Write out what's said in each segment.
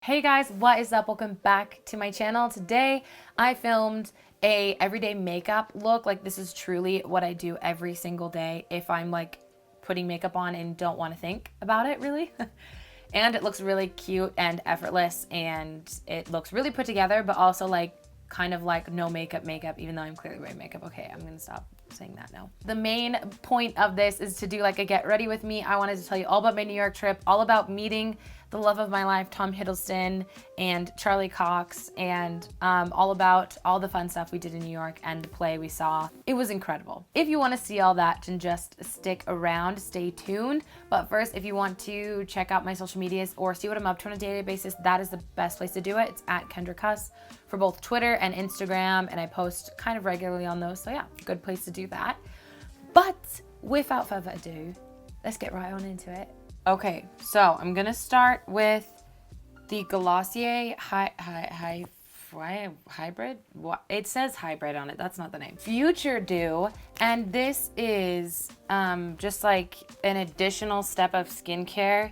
Hey guys, what is up? Welcome back to my channel. Today I filmed a everyday makeup look. Like, this is truly what I do every single day if I'm like putting makeup on and don't want to think about it really. And it looks really cute and effortless, and it looks really put together, but also like kind of like no makeup, even though I'm clearly wearing makeup. Okay, I'm gonna stop saying that now. The main point of this is to do like a get ready with me. I wanted to tell you all about my New York trip, all about meeting the love of my life, Tom Hiddleston and Charlie Cox, and all about all the fun stuff we did in New York and the play we saw. It was incredible. If you want to see all that, then just stick around, stay tuned. But first, if you want to check out my social medias or see what I'm up to on a daily basis, that is the best place to do it. It's at Kendra Cus for both Twitter and Instagram, and I post kind of regularly on those. So yeah, good place to do that. But without further ado, let's get right on into it. Okay, so I'm gonna start with the Glossier hybrid. What it says hybrid on it, that's not the name. Future Dew, and this is just like an additional step of skincare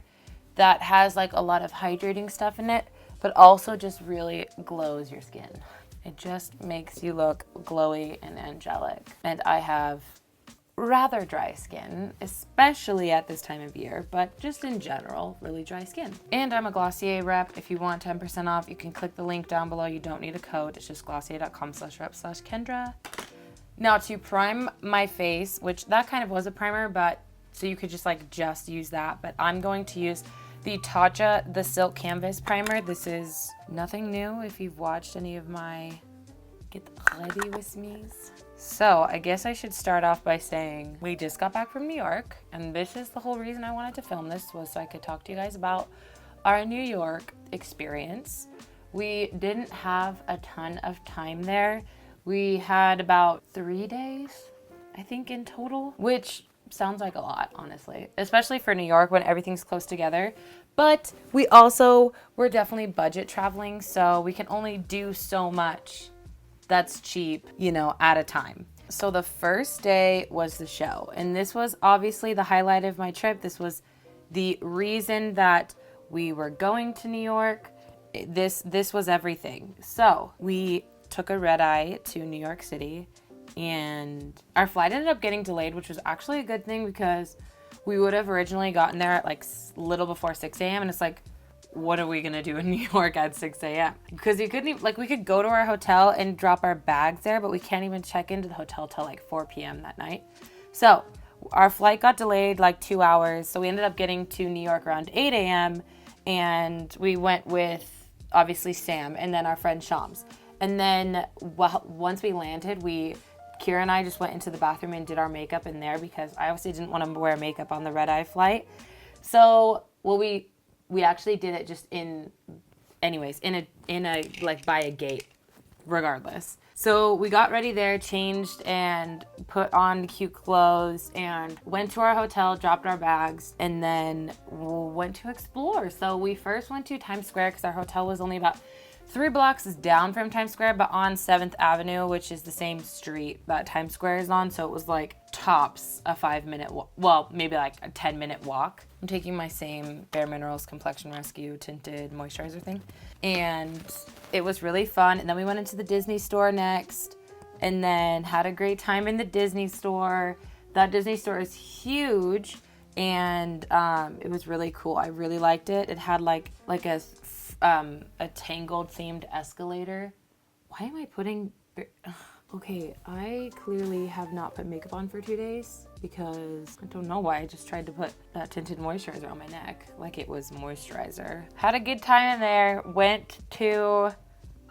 that has like a lot of hydrating stuff in it, but also just really glows your skin. It just makes you look glowy and angelic. And I have rather dry skin, especially at this time of year, but just in general, really dry skin. And I'm a Glossier rep. If you want 10% off, you can click the link down below. You don't need a code. It's just glossier.com/rep/Kendra. Now to prime my face, which that kind of was a primer, but so you could just use that, but I'm going to use the Tatcha, the Silk Canvas Primer. This is nothing new if you've watched any of my Get Ready With Me's. So I guess I should start off by saying we just got back from New York, and this is the whole reason I wanted to film this, was so I could talk to you guys about our New York experience. We didn't have a ton of time there. We had about 3 days, I think, in total, which sounds like a lot, honestly, especially for New York when everything's close together. But we also were definitely budget traveling, so we can only do so much that's cheap, you know, at a time. So the first day was the show, and this was obviously the highlight of my trip. This was the reason that we were going to New York. This was everything. So we took a red eye to New York City, and our flight ended up getting delayed, which was actually a good thing because we would have originally gotten there at like little before 6 a.m. and it's like, what are we gonna do in New York at 6 a.m.? Because you couldn't even, like, we could go to our hotel and drop our bags there, but we can't even check into the hotel till like 4 p.m. that night. So our flight got delayed like 2 hours. So we ended up getting to New York around 8 a.m. and we went with obviously Sam and then our friend Shams. And then once we landed, Kira and I just went into the bathroom and did our makeup in there because I obviously didn't want to wear makeup on the red eye flight. So, well, we actually did it just in a like by a gate, regardless. So we got ready there, changed and put on cute clothes and went to our hotel, dropped our bags, and then went to explore. So we first went to Times Square because our hotel was only about 3 blocks down from Times Square, but on 7th Avenue, which is the same street that Times Square is on. So it was like tops a 5-minute, well, maybe like a 10-minute walk. I'm taking my same Bare Minerals Complexion Rescue tinted moisturizer thing. And it was really fun. And then we went into the Disney store next and then had a great time in the Disney store. That Disney store is huge, and it was really cool. I really liked it. It had like a Tangled themed escalator. Why am I putting... Okay, I clearly have not put makeup on for 2 days because I don't know why I just tried to put that tinted moisturizer on my neck like it was moisturizer. Had a good time in there. Went to...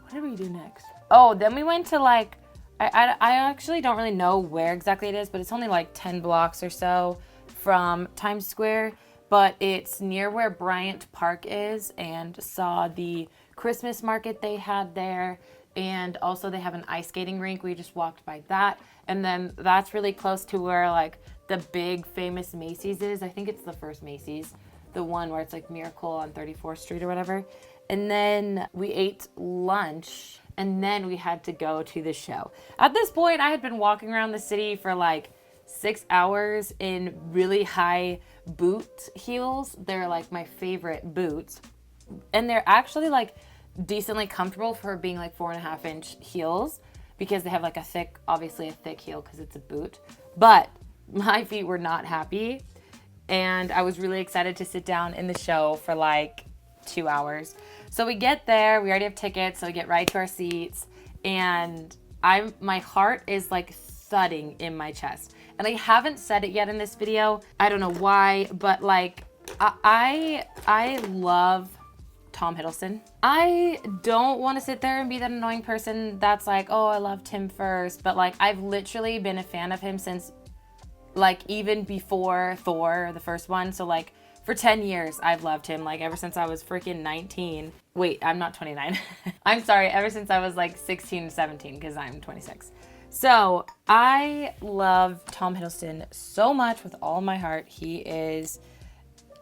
What did we do next? Oh, then we went to like... I actually don't really know where exactly it is, but it's only like 10 blocks or so from Times Square. But it's near where Bryant Park is, and saw the Christmas market they had there. And also they have an ice skating rink. We just walked by that. And then that's really close to where like the big famous Macy's is. I think it's the first Macy's, the one where it's like Miracle on 34th Street or whatever. And then we ate lunch, and then we had to go to the show. At this point, I had been walking around the city for like 6 hours in really high boot heels. They're like my favorite boots. And they're actually like decently comfortable for being like 4.5-inch heels, because they have like obviously a thick heel because it's a boot. But my feet were not happy, and I was really excited to sit down in the show for like 2 hours. So we get there, we already have tickets, so we get right to our seats, and my heart is like thudding in my chest. And I haven't said it yet in this video. I don't know why, but like I love Tom Hiddleston. I don't want to sit there and be that annoying person that's like, oh, I loved him first, but like I've literally been a fan of him since like even before Thor, the first one. So like for 10 years I've loved him, like ever since I was freaking 19. Wait, I'm not 29. I'm sorry, ever since I was like 16 or 17, because I'm 26. So I love Tom Hiddleston so much with all my heart. He is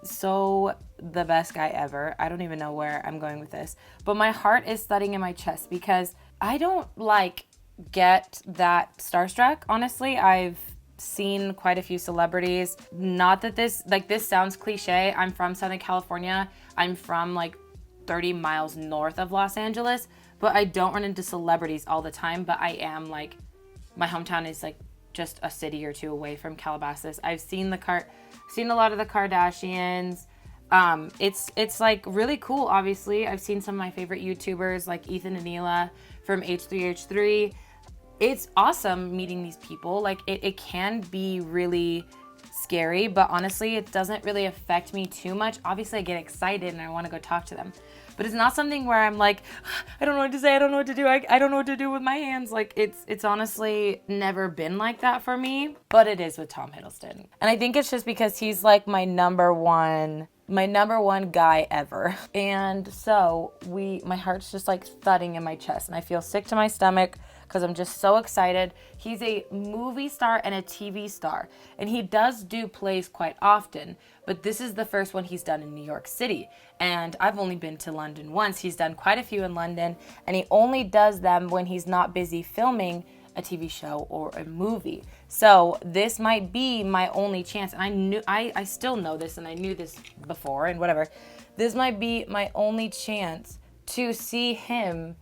so the best guy ever. I don't even know where I'm going with this, but my heart is thudding in my chest because I don't like get that starstruck. Honestly, I've seen quite a few celebrities. Not that this sounds cliche. I'm from Southern California. I'm from like 30 miles north of Los Angeles, but I don't run into celebrities all the time. But I am like, my hometown is like just a city or two away from Calabasas. I've seen a lot of the Kardashians. It's like really cool. Obviously, I've seen some of my favorite YouTubers like Ethan and Neela from H3H3. It's awesome meeting these people. Like it can be really scary, but honestly, it doesn't really affect me too much. Obviously, I get excited and I want to go talk to them, but it's not something where I'm like, I don't know what to say. I don't know what to do. I don't know what to do with my hands. Like it's honestly never been like that for me, but it is with Tom Hiddleston. And I think it's just because he's like my number one guy ever. And so my heart's just like thudding in my chest and I feel sick to my stomach because I'm just so excited. He's a movie star and a TV star, and he does do plays quite often, but this is the first one he's done in New York City. And I've only been to London once. He's done quite a few in London, and he only does them when he's not busy filming a TV show or a movie. So this might be my only chance. And I still know this, and I knew this before and whatever. This might be my only chance to see him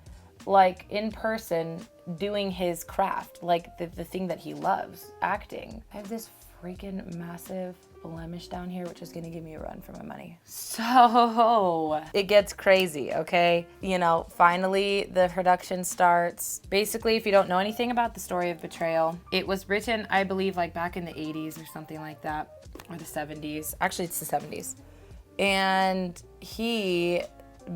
like in person doing his craft, like the thing that he loves, acting. I have this freaking massive blemish down here, which is gonna give me a run for my money. So it gets crazy, okay? You know, finally the production starts. Basically, if you don't know anything about the story of Betrayal, it was written, I believe, like back in the 80s or something like that, or the 70s. Actually, it's the 70s. And he,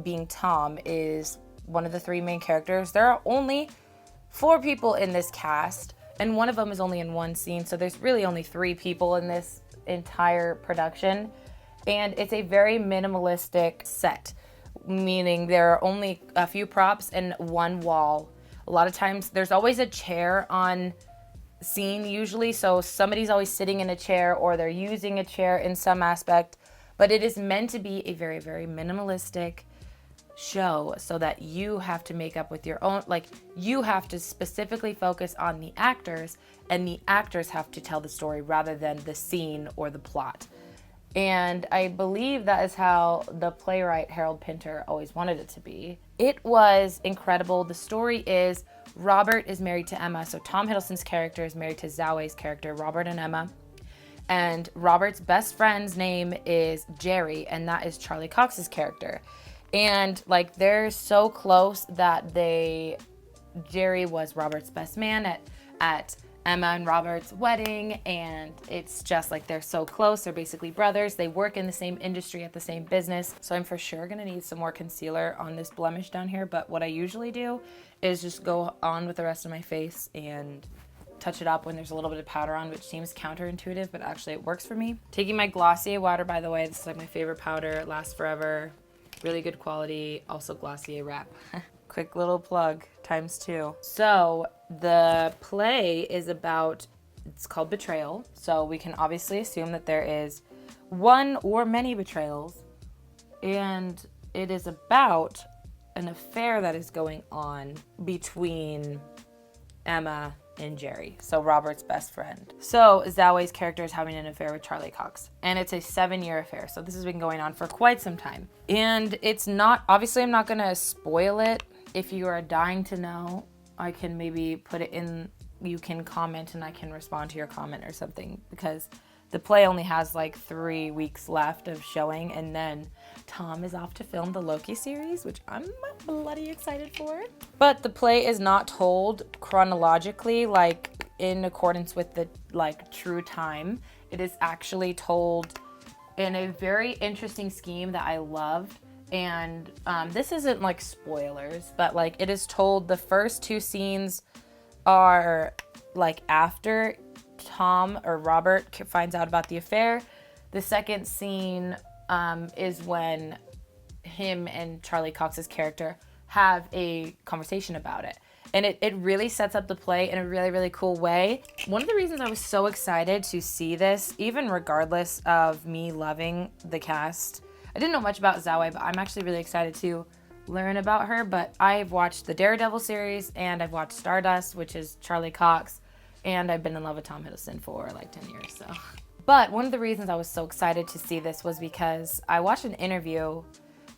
being Tom, is one of the 3 main characters. There are only 4 people in this cast, and one of them is only in one scene, so there's really only 3 people in this entire production. And it's a very minimalistic set, meaning there are only a few props and one wall. A lot of times there's always a chair on scene usually, so somebody's always sitting in a chair or they're using a chair in some aspect, but it is meant to be a very, very minimalistic show so that you have to make up with your own, like you have to specifically focus on the actors, and the actors have to tell the story rather than the scene or the plot. And I believe that is how the playwright Harold Pinter always wanted it to be. It was incredible. The story is Robert is married to Emma, so Tom Hiddleston's character is married to Zhao character, Robert and Emma. And Robert's best friend's name is Jerry, and that is Charlie Cox's character. And like they're so close that Jerry was Robert's best man at Emma and Robert's wedding, and it's just like they're so close. They're basically brothers. They work in the same industry at the same business. So I'm for sure gonna need some more concealer on this blemish down here, but what I usually do is just go on with the rest of my face and touch it up when there's a little bit of powder on, which seems counterintuitive, but actually it works for me. Taking my Glossier water, by the way, this is like my favorite powder. It lasts forever. Really good quality, also Glossier wrap. Quick little plug, ×2. So the play is it's called Betrayal. So we can obviously assume that there is one or many betrayals. And it is about an affair that is going on between Emma and Jerry, so Robert's best friend. So Zoe's character is having an affair with Charlie Cox, and it's a 7-year affair, so this has been going on for quite some time. And it's not, obviously I'm not gonna spoil it. If you are dying to know, I can maybe put it in, you can comment and I can respond to your comment or something, because the play only has like 3 weeks left of showing, and then Tom is off to film the Loki series, which I'm bloody excited for. But the play is not told chronologically, like in accordance with the like true time. It is actually told in a very interesting scheme that I loved. And this isn't like spoilers, but like it is told, the first 2 scenes are like after Tom or Robert finds out about the affair. The second scene is when him and Charlie Cox's character have a conversation about it. And it really sets up the play in a really, really cool way. One of the reasons I was so excited to see this, even regardless of me loving the cast, I didn't know much about Zoe, but I'm actually really excited to learn about her. But I've watched the Daredevil series, and I've watched Stardust, which is Charlie Cox, and I've been in love with Tom Hiddleston for like 10 years, so. But one of the reasons I was so excited to see this was because I watched an interview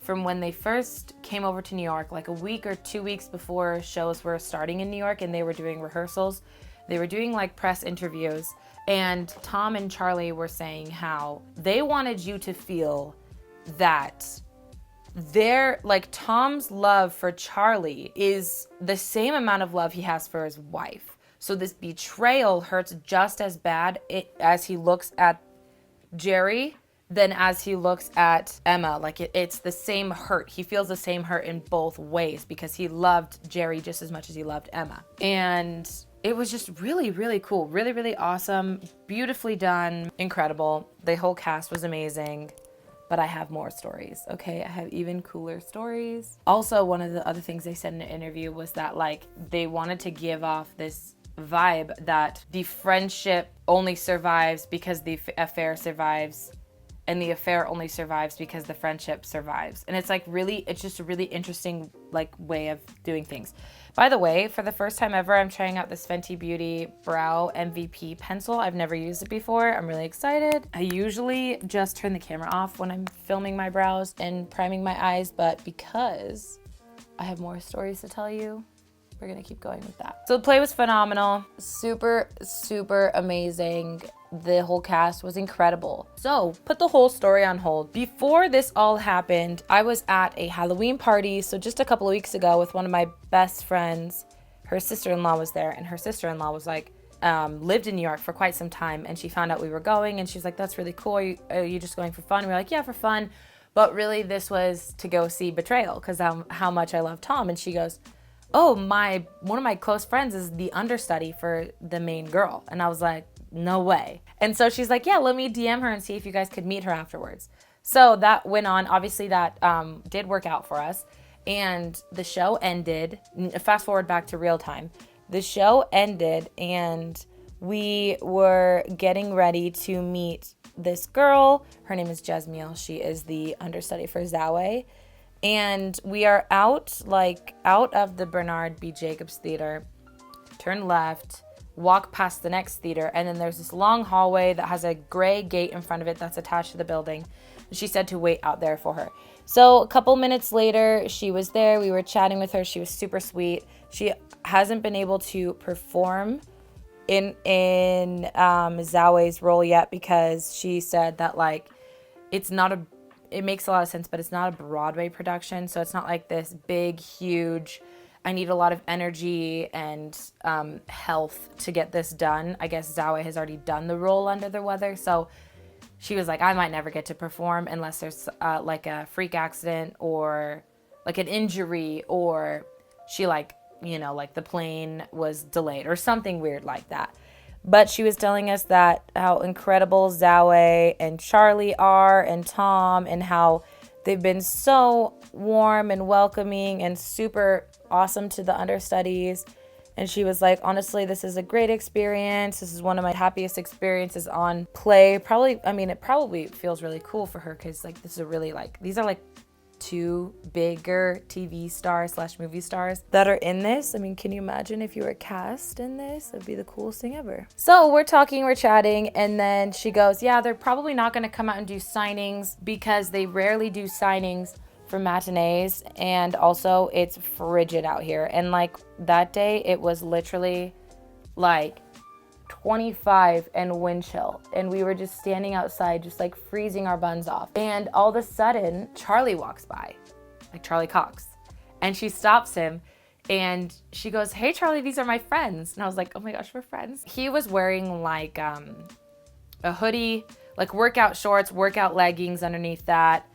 from when they first came over to New York, like a week or 2 weeks before shows were starting in New York, and they were doing rehearsals. They were doing like press interviews, and Tom and Charlie were saying how they wanted you to feel that like Tom's love for Charlie is the same amount of love he has for his wife. So this betrayal hurts just as bad as he looks at Jerry than as he looks at Emma. Like it's the same hurt. He feels the same hurt in both ways because he loved Jerry just as much as he loved Emma. And it was just really, really cool. Really, really awesome. Beautifully done. Incredible. The whole cast was amazing. But I have more stories, okay? I have even cooler stories. Also, one of the other things they said in an interview was that like they wanted to give off this vibe that the friendship only survives because the affair survives, and the affair only survives because the friendship survives. And it's like really, it's just a really interesting like way of doing things. By the way, for the first time ever, I'm trying out this Fenty Beauty Brow MVP pencil. I've never used it before. I'm really excited. I usually just turn the camera off when I'm filming my brows and priming my eyes, but because I have more stories to tell you, we're gonna keep going with that. So the play was phenomenal. Super, super amazing. The whole cast was incredible. So put the whole story on hold. Before this all happened, I was at a Halloween party, so just a couple of weeks ago, with one of my best friends. Her sister-in-law was there, and her sister-in-law was like, lived in New York for quite some time, and she found out we were going, and she's like, that's really cool. Are you just going for fun? We were like, yeah, for fun. But really this was to go see Betrayal, because how much I love Tom. And she goes, oh, one of my close friends is the understudy for the main girl. And I was like, no way. And so she's like, yeah, let me DM her and see if you guys could meet her afterwards. So that went on. Obviously that did work out for us. And the show ended. Fast forward back to real time. The show ended and we were getting ready to meet this girl. Her name is Jesmiel. She is the understudy for Zoe. And we are out of the Bernard B. Jacobs Theater, turn left, walk past the next theater, and then there's this long hallway that has a gray gate in front of it that's attached to the building. She said to wait out there for her. So a couple minutes later, she was there. We were chatting with her. She was super sweet. She hasn't been able to perform in Zoe's role yet because she said that like it makes a lot of sense, but it's not a Broadway production, so it's not like this big, huge, I need a lot of energy and health to get this done. I guess Zoe has already done the role Under the Weather, so she was like, I might never get to perform unless there's like a freak accident or like an injury, or she like the plane was delayed or something weird like that. But she was telling us that how incredible Zoe and Charlie are, and Tom, and how they've been so warm and welcoming and super awesome to the understudies. And she was like, honestly, this is a great experience. This is one of my happiest experiences on play. It probably feels really cool for her because like this is a really like, these are like two bigger TV stars / movie stars that are in this. I mean, can you imagine if you were cast in this? It'd be the coolest thing ever. So we're talking, we're chatting, and then she goes, yeah, they're probably not gonna come out and do signings because they rarely do signings for matinees, and also it's frigid out here. And like that day, it was literally like 25 and wind chill, and we were just standing outside just like freezing our buns off. And all of a sudden Charlie walks by, like Charlie Cox, and she stops him and she goes, hey Charlie, these are my friends. And I was like, oh my gosh, we're friends. He was wearing like a hoodie, like workout shorts, workout leggings underneath that,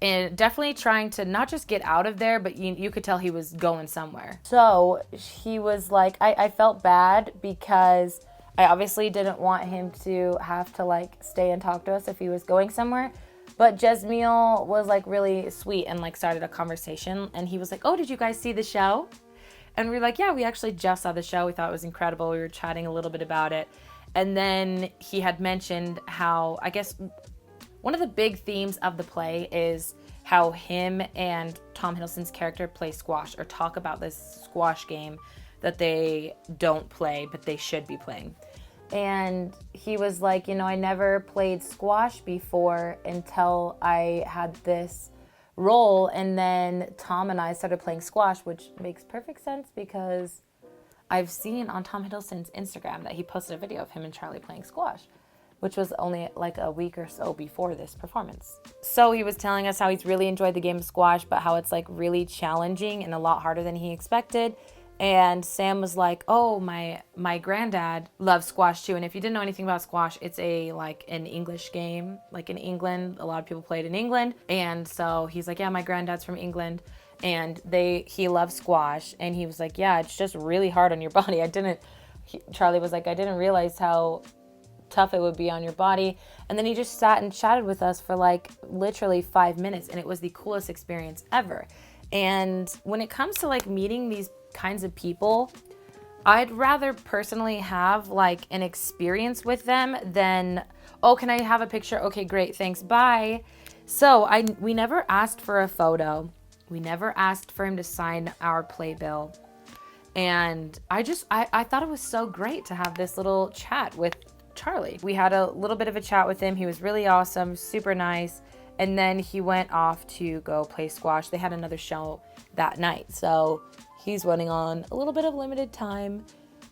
and definitely trying to not just get out of there, but you could tell he was going somewhere. So he was like, I felt bad because I obviously didn't want him to have to like stay and talk to us if he was going somewhere. But Jesmiel was like really sweet and like started a conversation, and he was like, oh, did you guys see the show? And we were like, yeah, we actually just saw the show. We thought it was incredible. We were chatting a little bit about it. And then he had mentioned how, I guess, one of the big themes of the play is how him and Tom Hiddleston's character play squash, or talk about this squash game that they don't play, but they should be playing. And he was like, you know, I never played squash before until I had this role. And then Tom and I started playing squash, which makes perfect sense because I've seen on Tom Hiddleston's Instagram that he posted a video of him and Charlie playing squash, which was only like a week or so before this performance. So he was telling us how he's really enjoyed the game of squash, but how it's like really challenging and a lot harder than he expected. And Sam was like, oh, my granddad loves squash too. And if you didn't know anything about squash, it's like an English game, like in England. A lot of people play it in England. And so he's like, yeah, my granddad's from England, and he loves squash. And he was like, yeah, it's just really hard on your body. Charlie was like, I didn't realize how tough it would be on your body. And then he just sat and chatted with us for like literally 5 minutes, and it was the coolest experience ever. And when it comes to like meeting these kinds of people, I'd rather personally have like an experience with them than, oh, can I have a picture? Okay, great, thanks, bye. So we never asked for a photo. We never asked for him to sign our playbill. And I thought it was so great to have this little chat with Charlie. We had a little bit of a chat with him. He was really awesome, super nice. And then he went off to go play squash. They had another show that night, so he's running on a little bit of limited time.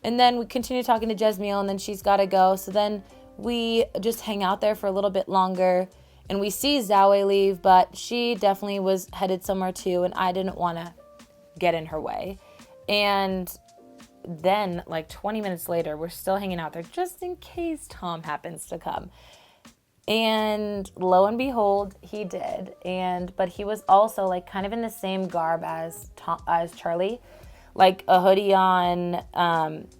And then we continue talking to Jesmiel, and then she's got to go. So then we just hang out there for a little bit longer, and we see Zoe leave, but she definitely was headed somewhere too, and I didn't want to get in her way. And then like 20 minutes later, we're still hanging out there just in case Tom happens to come. And lo and behold, he did. But he was also like kind of in the same garb as Charlie, like a hoodie on,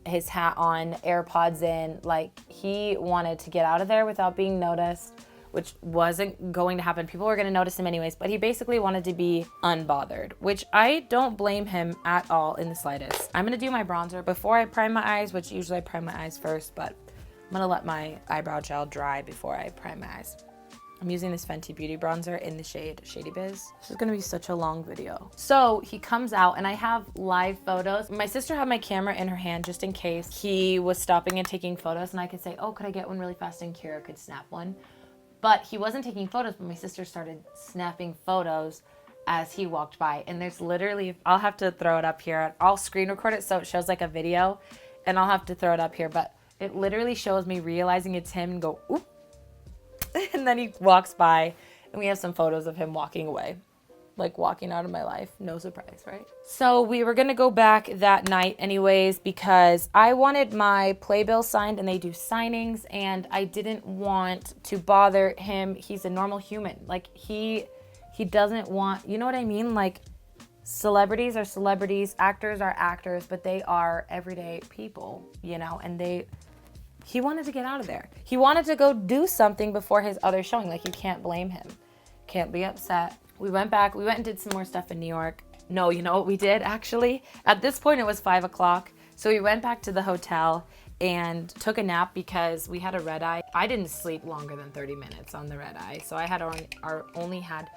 his hat on, AirPods in. Like he wanted to get out of there without being noticed, which wasn't going to happen. People were going to notice him anyways, but he basically wanted to be unbothered, which I don't blame him at all in the slightest. I'm going to do my bronzer before I prime my eyes, which usually I prime my eyes first, but I'm gonna let my eyebrow gel dry before I prime my eyes. I'm using this Fenty Beauty bronzer in the shade Shady Biz. This is gonna be such a long video. So he comes out, and I have live photos. My sister had my camera in her hand just in case he was stopping and taking photos, and I could say, oh, could I get one really fast? And Kira could snap one. But he wasn't taking photos, but my sister started snapping photos as he walked by. And there's literally, I'll have to throw it up here. I'll screen record it so it shows like a video, and I'll have to throw it up here, but it literally shows me realizing it's him and go, oop. And then he walks by, and we have some photos of him walking away, like walking out of my life. No surprise, right? So we were going to go back that night anyways, because I wanted my playbill signed, and they do signings, and I didn't want to bother him. He's a normal human. Like he doesn't want, you know what I mean? Like celebrities are celebrities, actors are actors, but they are everyday people, you know, and he wanted to get out of there. He wanted to go do something before his other showing. Like, you can't blame him. Can't be upset. We went back. We went and did some more stuff in New York. No, you know what we did, actually? At this point, it was 5 o'clock. So we went back to the hotel and took a nap because we had a red eye. I didn't sleep longer than 30 minutes on the red eye. So I had only had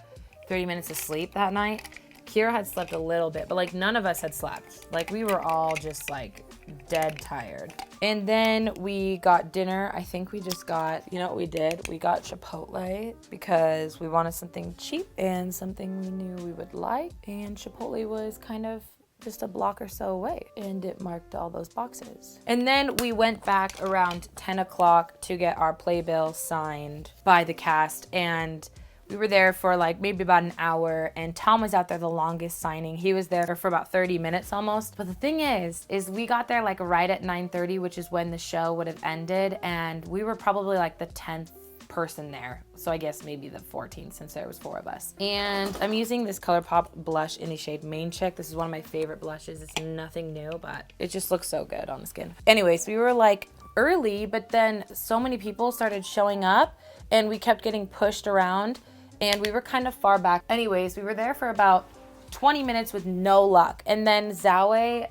30 minutes of sleep that night. Kira had slept a little bit, but like none of us had slept. Like we were all just like dead tired. And then we got dinner. I think we just got, you know what we did? We got Chipotle because we wanted something cheap and something we knew we would like. And Chipotle was kind of just a block or so away, and it marked all those boxes. And then we went back around 10 o'clock to get our playbill signed by the cast, and we were there for like maybe about an hour, and Tom was out there the longest signing. He was there for about 30 minutes almost. But the thing is we got there like right at 9:30, which is when the show would have ended, and we were probably like the 10th person there. So I guess maybe the 14th since there was 4 of us. And I'm using this ColourPop blush in the shade Main Chick. This is one of my favorite blushes. It's nothing new, but it just looks so good on the skin. Anyways, we were like early, but then so many people started showing up and we kept getting pushed around and we were kind of far back. Anyways, we were there for about 20 minutes with no luck. And then Zoe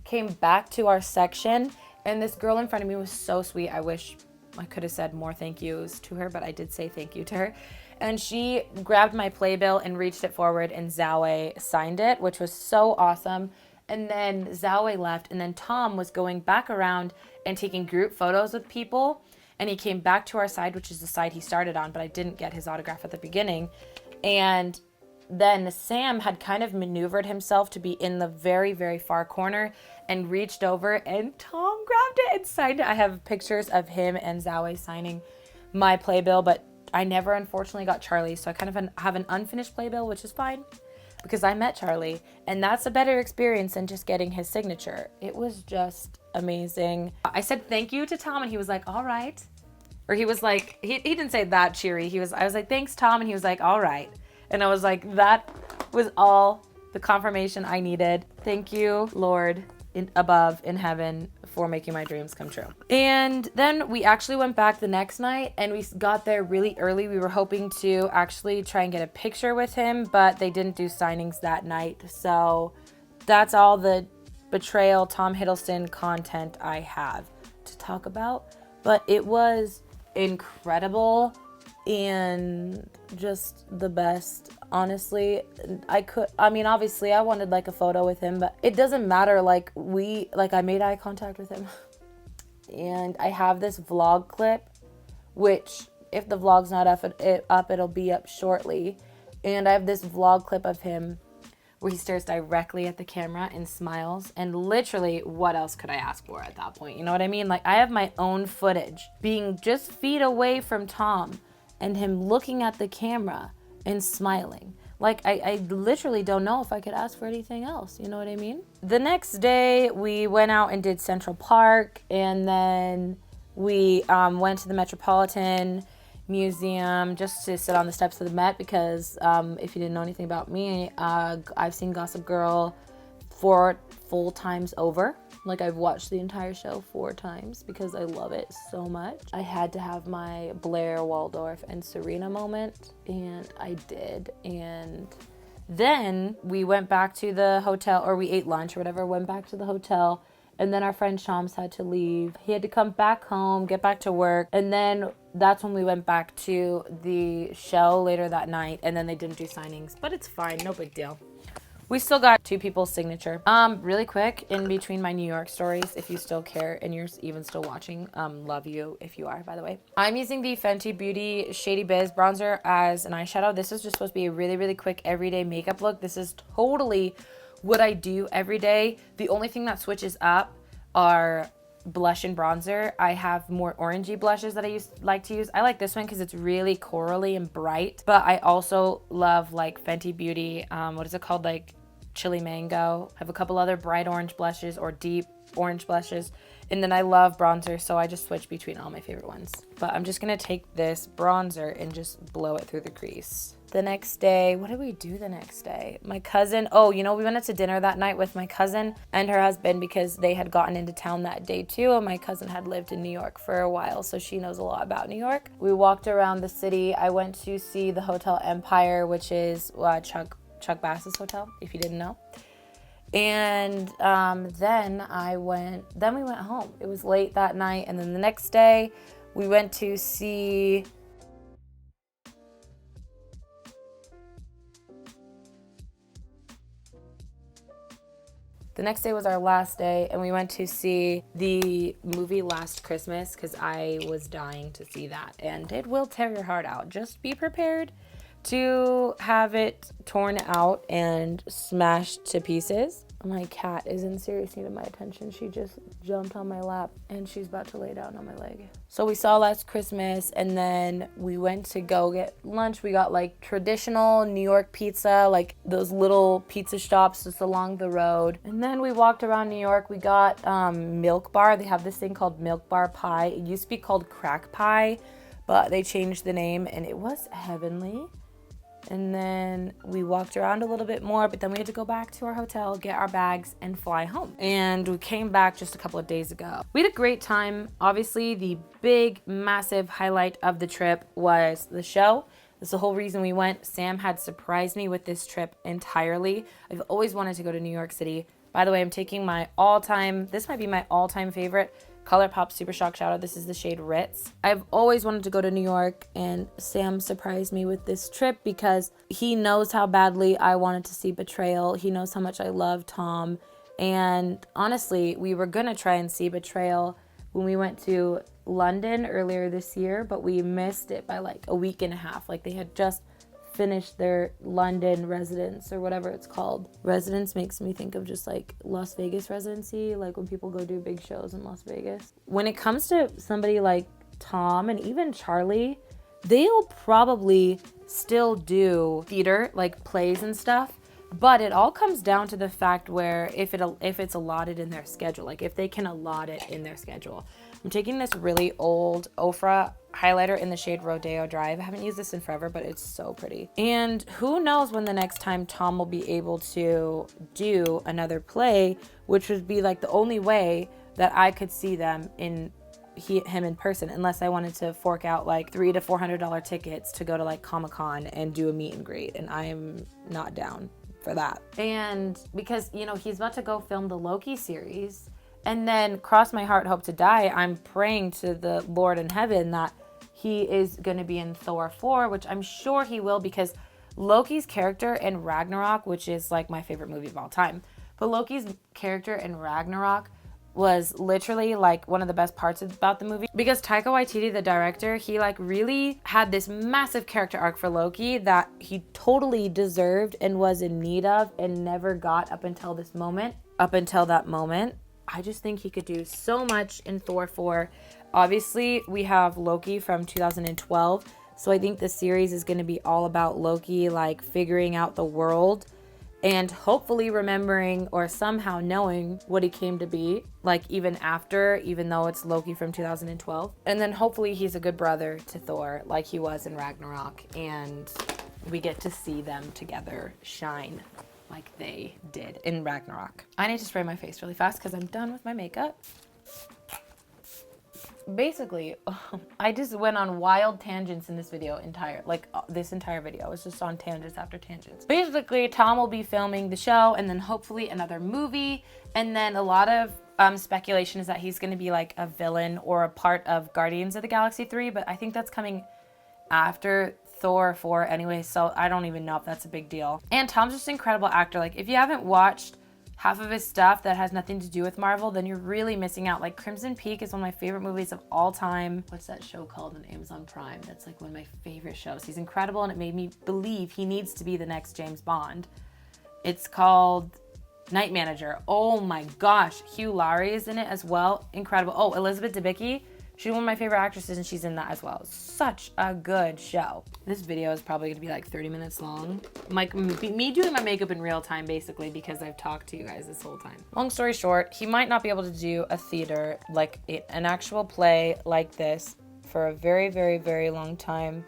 came back to our section and this girl in front of me was so sweet. I wish I could have said more thank yous to her, but I did say thank you to her. And she grabbed my playbill and reached it forward and Zoe signed it, which was so awesome. And then Zoe left and then Tom was going back around and taking group photos with people. And he came back to our side, which is the side he started on, but I didn't get his autograph at the beginning. And then Sam had kind of maneuvered himself to be in the very, very far corner and reached over and Tom grabbed it and signed it. I have pictures of him and Zoe signing my playbill, but I never unfortunately got Charlie. So I kind of have an unfinished playbill, which is fine because I met Charlie and that's a better experience than just getting his signature. It was just amazing. I said thank you to Tom and he was like, all right. Or he was like, he didn't say that cheery. I was like, thanks, Tom. And he was like, all right. And I was like, that was all the confirmation I needed. Thank you, Lord, above in heaven for making my dreams come true. And then we actually went back the next night and we got there really early. We were hoping to actually try and get a picture with him, but they didn't do signings that night. So that's all the betrayal Tom Hiddleston content I have to talk about. But it was incredible and just the best. Honestly, obviously I wanted like a photo with him, but it doesn't matter. I made eye contact with him and I have this vlog clip, which if the vlog's not up, it'll be up shortly. And I have this vlog clip of him where he stares directly at the camera and smiles. And literally, what else could I ask for at that point? You know what I mean? Like I have my own footage being just feet away from Tom and him looking at the camera and smiling. Like I literally don't know if I could ask for anything else. You know what I mean? The next day we went out and did Central Park and then we went to the Metropolitan Museum just to sit on the steps of the Met because if you didn't know anything about me, I've seen Gossip Girl 4 full times over. Like I've watched the entire show 4 times because I love it so much. I had to have my Blair, Waldorf, and Serena moment, and I did. And then we went back to the hotel, or we ate lunch or whatever, went back to the hotel, and then our friend Shams had to leave. He had to come back home, get back to work, and then that's when we went back to the show later that night, and then they didn't do signings, but it's fine, no big deal. We still got 2 people's signature. Really quick, in between my New York stories, if you still care and you're even still watching, love you if you are, by the way. I'm using the Fenty Beauty Shady Biz bronzer as an eyeshadow. This is just supposed to be a really, really quick everyday makeup look. This is totally what I do every day. The only thing that switches up are blush and bronzer. I have more orangey blushes that I like to use. I like this one because it's really corally and bright, but I also love like Fenty Beauty, what is it called? Like Chili Mango. I have a couple other bright orange blushes or deep orange blushes. And then I love bronzer, so I just switch between all my favorite ones. But I'm just gonna take this bronzer and just blow it through the crease. The next day, what did we do the next day? My cousin, we went out to dinner that night with my cousin and her husband because they had gotten into town that day too. And my cousin had lived in New York for a while, so she knows a lot about New York. We walked around the city. I went to see the Hotel Empire, which is Chuck Bass's hotel, if you didn't know. And then we went home. It was late that night. And then the next day we went to see The next day was our last day, and we went to see the movie Last Christmas because I was dying to see that. And it will tear your heart out. Just be prepared to have it torn out and smashed to pieces. My cat is in serious need of my attention. She just jumped on my lap and she's about to lay down on my leg. So we saw Last Christmas and then we went to go get lunch. We got like traditional New York pizza, like those little pizza shops just along the road. And then we walked around New York. We got Milk Bar. They have this thing called Milk Bar Pie. It used to be called Crack Pie, but they changed the name and it was heavenly. And then we walked around a little bit more, but then we had to go back to our hotel, get our bags, and fly home. And we came back just a couple of days ago. We had a great time. Obviously, the big, massive highlight of the trip was the show. That's the whole reason we went. Sam had surprised me with this trip entirely. I've always wanted to go to New York City. By the way, I'm taking my all-time, this might be my all-time favorite, ColourPop Super Shock Shadow. This is the shade Ritz. I've always wanted to go to New York, and Sam surprised me with this trip because he knows how badly I wanted to see Betrayal. He knows how much I love Tom. And honestly, we were gonna try and see Betrayal when we went to London earlier this year, but we missed it by like a week and a half. Like they had just finished their London residence or whatever it's called. Residence makes me think of just like Las Vegas residency, like when people go do big shows in Las Vegas. When it comes to somebody like Tom and even Charlie, they'll probably still do theater, like plays and stuff, but it all comes down to the fact where if it's allotted in their schedule, like if they can allot it in their schedule. I'm taking this really old Ofra highlighter in the shade Rodeo Drive. I haven't used this in forever, but it's so pretty. And who knows when the next time Tom will be able to do another play, which would be like the only way that I could see them him in person, unless I wanted to fork out like $300 to $400 tickets to go to like Comic-Con and do a meet and greet, and I am not down for that. And because, you know, he's about to go film the Loki series, and then cross my heart, hope to die, I'm praying to the Lord in heaven that he is going to be in Thor 4, which I'm sure he will, because Loki's character in Ragnarok, which is like my favorite movie of all time, but Loki's character in Ragnarok was literally like one of the best parts about the movie, because Taika Waititi, the director, he like really had this massive character arc for Loki that he totally deserved and was in need of and never got up until that moment. I just think he could do so much in Thor 4. Obviously, we have Loki from 2012, so I think the series is going to be all about Loki, like figuring out the world and hopefully remembering or somehow knowing what he came to be, like even though it's Loki from 2012. And then hopefully he's a good brother to Thor, like he was in Ragnarok, and we get to see them together shine like they did in Ragnarok. I need to spray my face really fast because I'm done with my makeup. Basically, I just went on wild tangents in this video this entire video was just on tangents after tangents. Basically, Tom will be filming the show and then hopefully another movie, and then a lot of speculation is that he's going to be like a villain or a part of Guardians of the Galaxy 3, but I think that's coming after Thor 4 anyway, so I don't even know if that's a big deal. And Tom's just an incredible actor. Like, if you haven't watched half of his stuff that has nothing to do with Marvel, then you're really missing out. Like, Crimson Peak is one of my favorite movies of all time. What's that show called on Amazon Prime? That's like one of my favorite shows. He's incredible, and it made me believe he needs to be the next James Bond. It's called Night Manager. Oh my gosh, Hugh Laurie is in it as well. Incredible. Oh, Elizabeth Debicki. She's one of my favorite actresses, and she's in that as well. Such a good show. This video is probably going to be like 30 minutes long. Like me doing my makeup in real time, basically, because I've talked to you guys this whole time. Long story short, he might not be able to do a theater, like an actual play like this, for a very, very, very long time.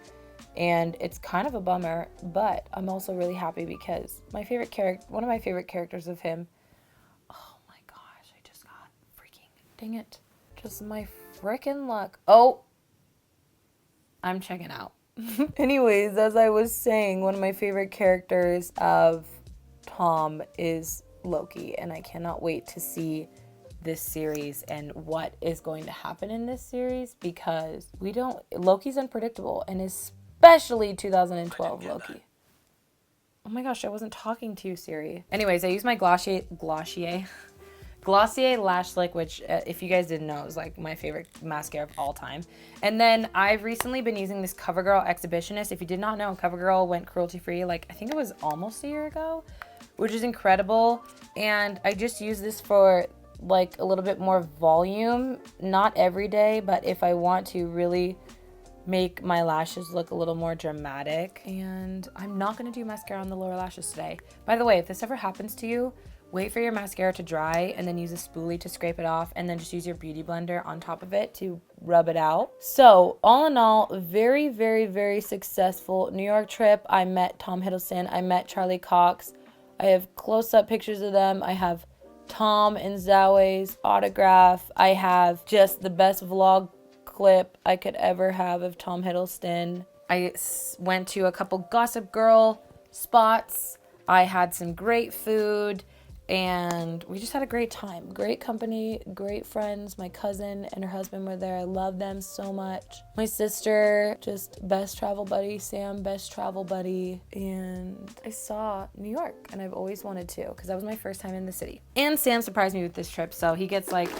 And it's kind of a bummer, but I'm also really happy because one of my favorite characters of him, oh my gosh, I just got dang it. Just my frickin' luck. Oh, I'm checking out. Anyways, as I was saying, one of my favorite characters of Tom is Loki, and I cannot wait to see this series and what is going to happen in this series, because Loki's unpredictable, and especially 2012 Loki. Oh my gosh, I wasn't talking to you, Siri. Anyways, I use my Glossier Lash Lick, which if you guys didn't know, is like my favorite mascara of all time. And then I've recently been using this CoverGirl Exhibitionist. If you did not know, CoverGirl went cruelty-free, like I think it was almost a year ago, which is incredible. And I just use this for like a little bit more volume, not every day, but if I want to really make my lashes look a little more dramatic. And I'm not going to do mascara on the lower lashes today. By the way, if this ever happens to you, wait for your mascara to dry and then use a spoolie to scrape it off, and then just use your beauty blender on top of it to rub it out. So all in all, very, very, very successful New York trip. I met Tom Hiddleston. I met Charlie Cox. I have close-up pictures of them. I have Tom and Zoe's autograph. I have just the best vlog clip I could ever have of Tom Hiddleston. I went to a couple Gossip Girl spots. I had some great food. And we just had a great time. Great company, great friends. My cousin and her husband were there. I love them so much. My sister, just best travel buddy. Sam, best travel buddy. And I saw New York, and I've always wanted to because that was my first time in the city. And Sam surprised me with this trip, so he gets like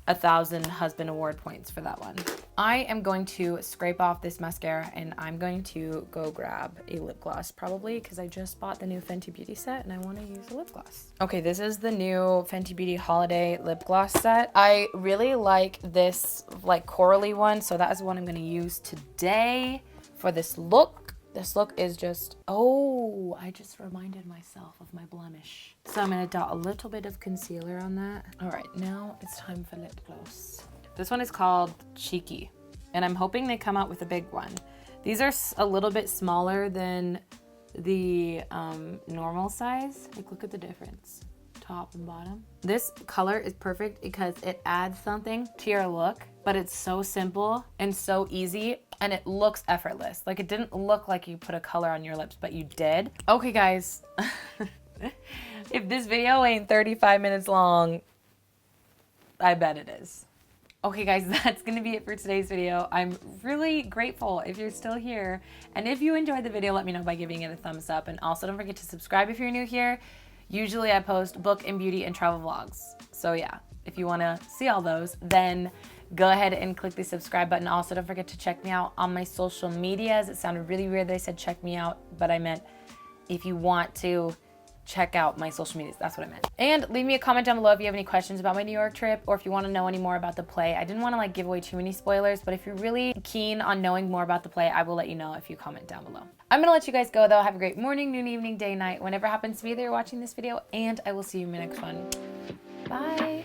1,000 husband award points for that one. I am going to scrape off this mascara and I'm going to go grab a lip gloss probably because I just bought the new Fenty Beauty set and I want to use a lip gloss. Okay, this is the new Fenty Beauty Holiday lip gloss set. I really like this like corally one, so that is what I'm going to use today for this look. This look is just, oh, I just reminded myself of my blemish. So I'm going to dot a little bit of concealer on that. All right, now it's time for lip gloss. This one is called Cheeky, and I'm hoping they come out with a big one. These are a little bit smaller than the normal size. Like, look at the difference, top and bottom. This color is perfect because it adds something to your look, but it's so simple and so easy, and it looks effortless. Like, it didn't look like you put a color on your lips, but you did. Okay, guys. If this video ain't 35 minutes long, I bet it is. Okay, guys, that's gonna be it for today's video. I'm really grateful if you're still here. And if you enjoyed the video, let me know by giving it a thumbs up. And also don't forget to subscribe if you're new here. Usually I post book and beauty and travel vlogs. So yeah, if you wanna see all those, then go ahead and click the subscribe button. Also, don't forget to check me out on my social medias. It sounded really weird that I said check me out, but I meant if you want to check out my social medias. That's what I meant. And leave me a comment down below if you have any questions about my New York trip or if you want to know any more about the play. I didn't want to like give away too many spoilers, but if you're really keen on knowing more about the play, I will let you know if you comment down below. I'm going to let you guys go though. Have a great morning, noon, evening, day, night, whenever it happens to be that you're watching this video, and I will see you in my next one. Bye.